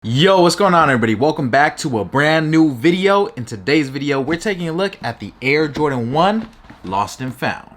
Yo, what's going on everybody? Welcome back to a brand new video. In today's video, we're taking a look at the Air Jordan 1 Lost and Found.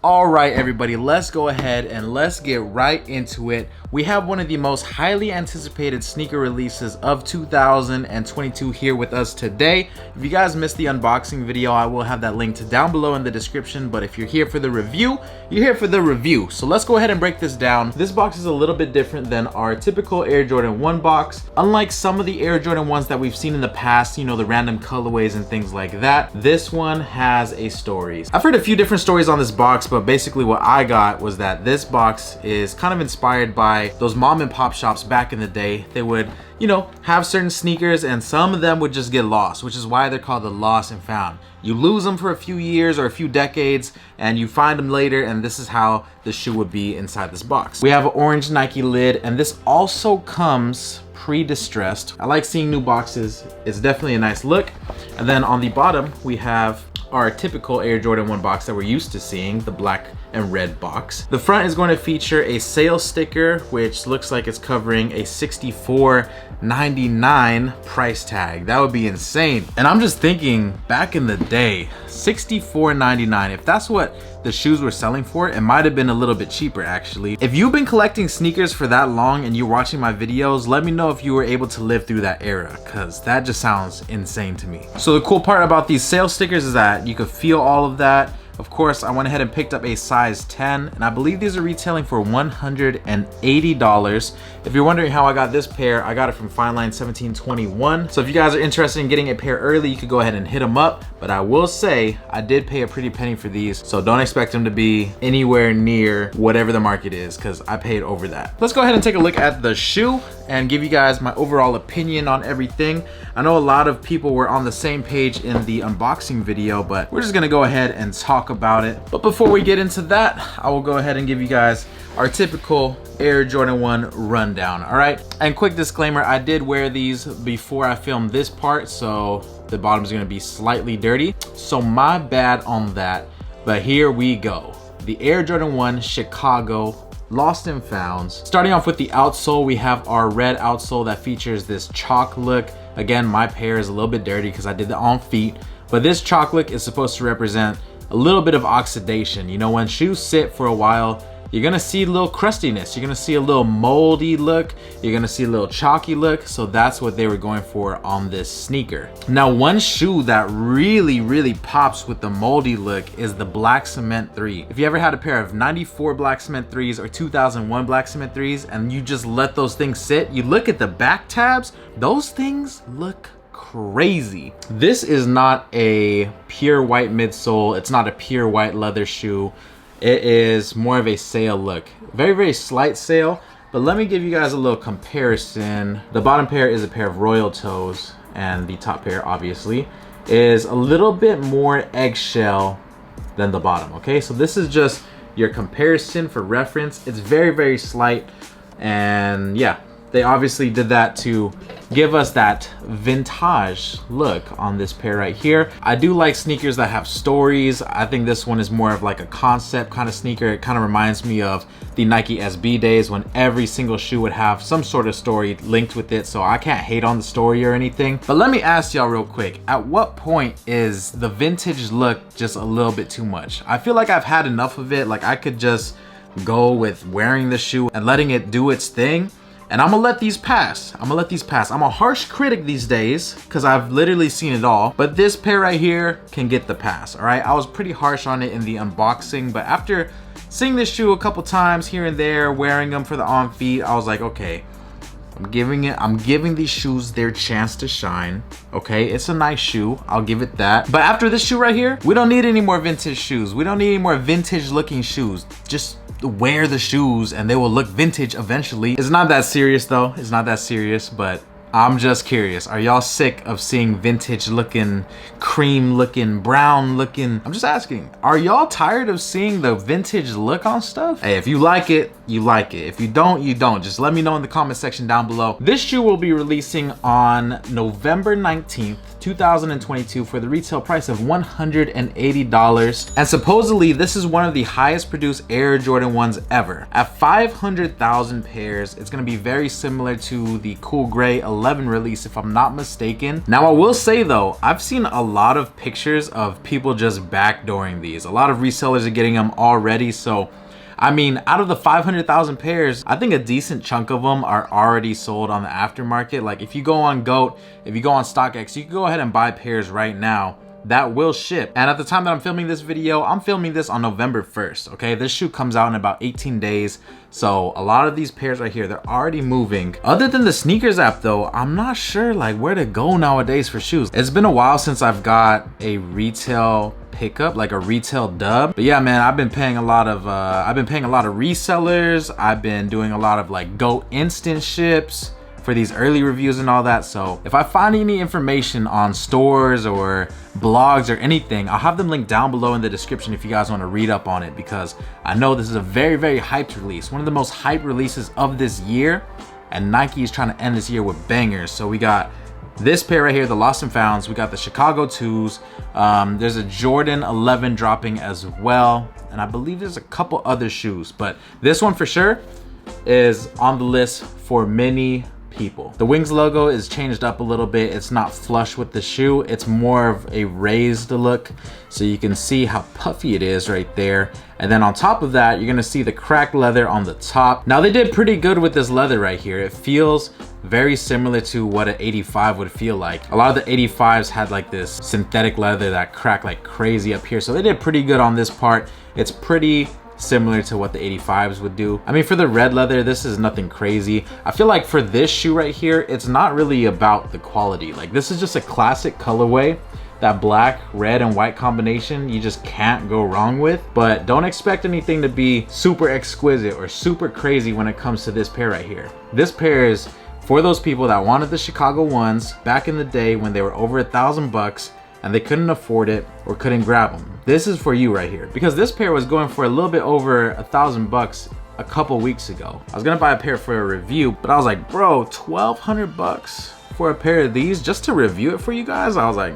All right, everybody, let's go ahead and let's get right into it. We have one of the most highly anticipated sneaker releases of 2022 here with us today. If you guys missed the unboxing video, I will have that linked down below in the description. But if you're here for the review, you're here for the review. So let's go ahead and break this down. This box is a little bit different than our typical Air Jordan 1 box. Unlike some of the Air Jordan 1s that we've seen in the past, you know, the random colorways and things like that, this one has a story. I've heard a few different stories on this box, but basically what I got was that this box is kind of inspired by those mom and pop shops back in the day. They would, you know, have certain sneakers and some of them would just get lost, which is why they're called the Lost and Found. You lose them for a few years or a few decades and you find them later, and this is how the shoe would be inside this box. We have an orange Nike lid, and this also comes pre-distressed. I like seeing new boxes. It's definitely a nice look. And then on the bottom we have our typical Air Jordan 1 box that we're used to seeing, the black and red box. The front is going to feature a sales sticker, which looks like it's covering a $64.99 price tag. That would be insane. And I'm just thinking, back in the day, $64.99, if that's what the shoes were selling for, it might have been a little bit cheaper actually. If you've been collecting sneakers for that long and you're watching my videos, let me know if you were able to live through that era, because that just sounds insane to me. So the cool part about these sales stickers is that you could feel all of that. Of course, I went ahead and picked up a size 10, and I believe these are retailing for $180. If you're wondering how I got this pair, I got it from Fineline 1721. So if you guys are interested in getting a pair early, you could go ahead and hit them up. But I will say, I did pay a pretty penny for these, so don't expect them to be anywhere near whatever the market is, because I paid over that. Let's go ahead and take a look at the shoe and give you guys my overall opinion on everything. I know a lot of people were on the same page in the unboxing video, but we're just gonna go ahead and talk about it. But before we get into that, I will go ahead and give you guys our typical Air Jordan 1 rundown, all right? And quick disclaimer, I did wear these before I filmed this part, so the bottom is gonna be slightly dirty. So my bad on that, but here we go. The Air Jordan 1 Chicago Lost and Founds. Starting off with the outsole, we have our red outsole that features this chalk look. Again, my pair is a little bit dirty because I did the on feet, but this chalk look is supposed to represent a little bit of oxidation. You know, when shoes sit for a while, you're gonna see a little crustiness, you're gonna see a little moldy look, you're gonna see a little chalky look. So that's what they were going for on this sneaker. Now, one shoe that really pops with the moldy look is the Black Cement 3. If you ever had a pair of 94 Black Cement 3s or 2001 Black Cement 3s and you just let those things sit, you look at the back tabs, those things look crazy. This is not a pure white midsole, it's not a pure white leather shoe. It is more of a sail look. Very slight sail, but let me give you guys a little comparison. The bottom pair is a pair of royal toes, and the top pair obviously is a little bit more eggshell than the bottom, okay? So this is just your comparison for reference. It's very slight, and yeah, they obviously did that to give us that vintage look on this pair right here. I do like sneakers that have stories. I think this one is more of like a concept kind of sneaker. It kind of reminds me of the Nike SB days when every single shoe would have some sort of story linked with it. So I can't hate on the story or anything. But let me ask y'all real quick, at what point is the vintage look just a little bit too much? I feel like I've had enough of it. Like, I could just go with wearing the shoe and letting it do its thing. And I'm gonna let these pass. I'm a harsh critic these days because I've literally seen it all. But this pair right here can get the pass, all right? I was pretty harsh on it in the unboxing, but after seeing this shoe a couple times here and there, wearing them for the on feet, I was like, okay, I'm giving these shoes their chance to shine. Okay, it's a nice shoe, I'll give it that. But after this shoe right here, we don't need any more vintage shoes. We don't need any more vintage looking shoes. Just wear the shoes and they will look vintage eventually. It's not that serious though. It's not that serious, but I'm just curious. Are y'all sick of seeing vintage looking, cream looking, brown looking? I'm just asking. Are y'all tired of seeing the vintage look on stuff? Hey, if you like it, you like it. If you don't, you don't. Just let me know in the comment section down below. This shoe will be releasing on November 19th, 2022 for the retail price of $180. And supposedly this is one of the highest produced Air Jordan 1s ever. At 500,000 pairs, it's gonna be very similar to the Cool Gray 11 release, if I'm not mistaken. Now I will say though, I've seen a lot of pictures of people just backdooring these. A lot of resellers are getting them already, so I mean, out of the 500,000 pairs, I think a decent chunk of them are already sold on the aftermarket. Like if you go on GOAT, if you go on StockX, you can go ahead and buy pairs right now that will ship. And at the time that I'm filming this video, I'm filming this on November 1st, okay? This shoe comes out in about 18 days. So a lot of these pairs right here, they're already moving. Other than the sneakers app though, I'm not sure like where to go nowadays for shoes. It's been a while since I've got a retail pickup, like a retail dub. But yeah, man, I've been paying a lot of resellers. I've been doing a lot of like GOAT instant ships for these early reviews and all that. So if I find any information on stores or blogs or anything, I'll have them linked down below in the description if you guys want to read up on it, because I know this is a very, very hyped release. One of the most hyped releases of this year, and Nike is trying to end this year with bangers. So we got this pair right here, the Lost and Founds. We got the Chicago 2s. There's a Jordan 11 dropping as well. And I believe there's a couple other shoes, but this one for sure is on the list for many people. The Wings logo is changed up a little bit. It's not flush with the shoe. It's more of a raised look. So you can see how puffy it is right there. And then on top of that, you're gonna see the cracked leather on the top. Now they did pretty good with this leather right here. It feels very similar to what an 85 would feel like. A lot of the 85s had like this synthetic leather that cracked like crazy up here. So they did pretty good on this part. It's pretty similar to what the 85s would do. I mean, for the red leather, this is nothing crazy. I feel like for this shoe right here, it's not really about the quality. Like this is just a classic colorway. That black, red, and white combination, you just can't go wrong with. But don't expect anything to be super exquisite or super crazy when it comes to this pair right here. This pair is for those people that wanted the Chicago 1s back in the day when they were over $1,000 and they couldn't afford it or couldn't grab them. This is for you right here, because this pair was going for a little bit over $1,000 a couple weeks ago. I was gonna buy a pair for a review, but I was like, bro, $1,200 for a pair of these just to review it for you guys? I was like,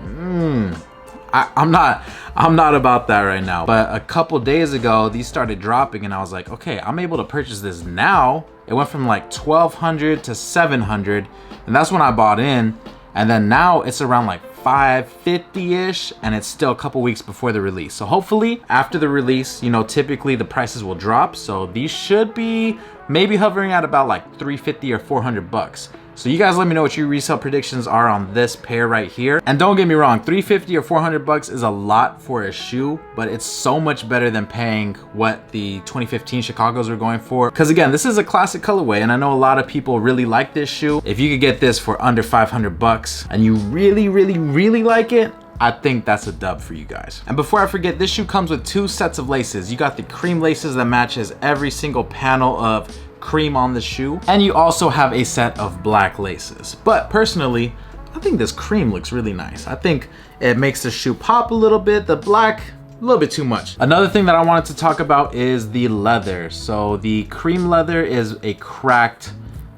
I'm not about that right now. But a couple days ago, these started dropping and I was like, okay, I'm able to purchase this now. It went from like $1,200 to $700, and that's when I bought in. And then now it's around like $550-ish, and it's still a couple weeks before the release. So hopefully after the release, you know, typically the prices will drop. So these should be maybe hovering at about like $350 or $400. So you guys let me know what your resale predictions are on this pair right here. And don't get me wrong, $350 or $400 is a lot for a shoe, but it's so much better than paying what the 2015 Chicagos were going for. Because again, this is a classic colorway, and I know a lot of people really like this shoe. If you could get this for under $500 and you really, really, really like it, I think that's a dub for you guys. And before I forget, this shoe comes with 2 sets of laces. You got the cream laces that matches every single panel of cream on the shoe, and you also have a set of black laces. But personally, I think this cream looks really nice. I think it makes the shoe pop a little bit. The black, a little bit too much. Another thing that I wanted to talk about is the leather. So the cream leather is a cracked,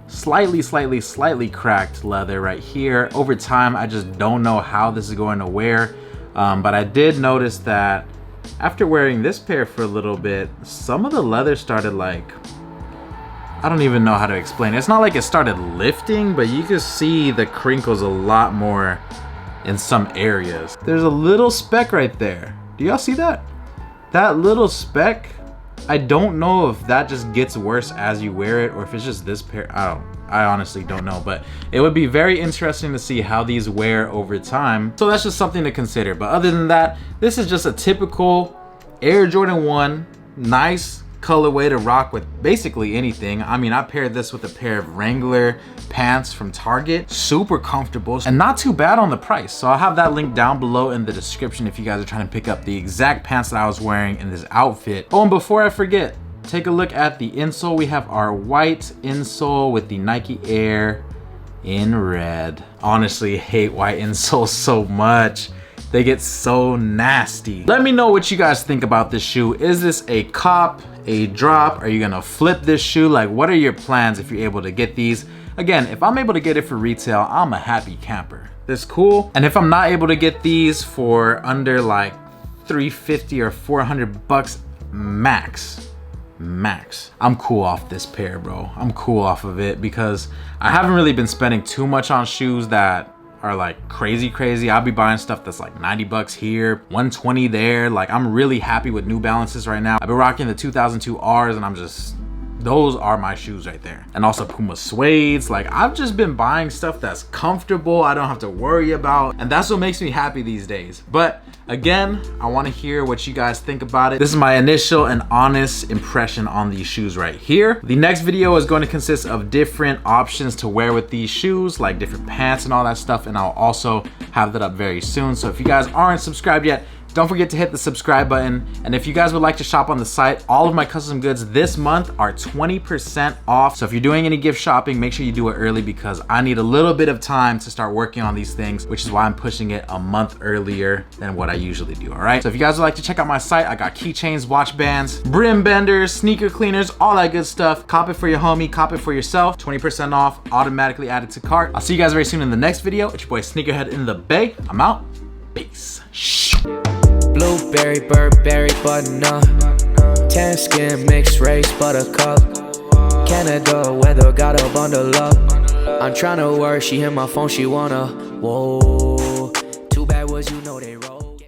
slightly cracked leather right here. Over time, I just don't know how this is going to wear, but I did notice that after wearing this pair for a little bit, some of the leather started like, I don't even know how to explain it. It's not like it started lifting, but you can see the crinkles a lot more in some areas. There's a little speck right there. Do y'all see that? That little speck, I don't know if that just gets worse as you wear it or if it's just this pair. I honestly don't know, but it would be very interesting to see how these wear over time. So that's just something to consider. But other than that, this is just a typical Air Jordan 1, nice colorway to rock with basically anything. I mean, I paired this with a pair of Wrangler pants from Target. Super comfortable and not too bad on the price. So I'll have that link down below in the description if you guys are trying to pick up the exact pants that I was wearing in this outfit. Oh, and before I forget, take a look at the insole. We have our white insole with the Nike Air in red. Honestly, hate white insoles so much. They get so nasty. Let me know what you guys think about this shoe. Is this a cop? a drop? Are you gonna flip this shoe? Like, what are your plans if you're able to get these? Again, if I'm able to get it for retail, I'm a happy camper. This cool. And if I'm not able to get these for under like $350 or $400 max, I'm cool off this pair, bro. I'm cool off of it because I haven't really been spending too much on shoes that are like crazy. I'll be buying stuff that's like 90 bucks here, 120 there. Like, I'm really happy with New Balances right now. I've been rocking the 2002 Rs and I'm just, those are my shoes right there. And also Puma suedes. Like, I've just been buying stuff that's comfortable, I don't have to worry about, and that's what makes me happy these days. But again, I want to hear what you guys think about it. This is my initial and honest impression on these shoes right here. The next video is going to consist of different options to wear with these shoes, like different pants and all that stuff, and I'll also have that up very soon. So if you guys aren't subscribed yet, don't forget to hit the subscribe button. And if you guys would like to shop on the site, all of my custom goods this month are 20% off. So if you're doing any gift shopping, make sure you do it early because I need a little bit of time to start working on these things, which is why I'm pushing it a month earlier than what I usually do, all right? So if you guys would like to check out my site, I got keychains, watch bands, brim benders, sneaker cleaners, all that good stuff. Cop it for your homie, cop it for yourself. 20% off, automatically added to cart. I'll see you guys very soon in the next video. It's your boy Sneakerhead in the Bay. I'm out. Peace. Blueberry, Burberry, button-up, tan skin, mixed race, buttercup, Canada weather, got a bundle up. I'm tryna work, she hit my phone, she wanna, whoa.